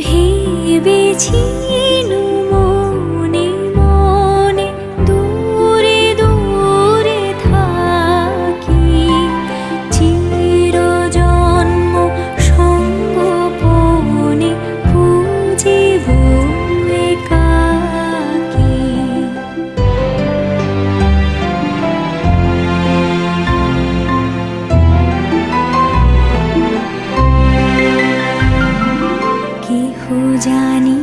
ভেবেছিনু মনে মনে দূরে দূরে থাকি, চিরজন্ম সঙ্গোপনে খুঁজিব একাকী। কেহ জানি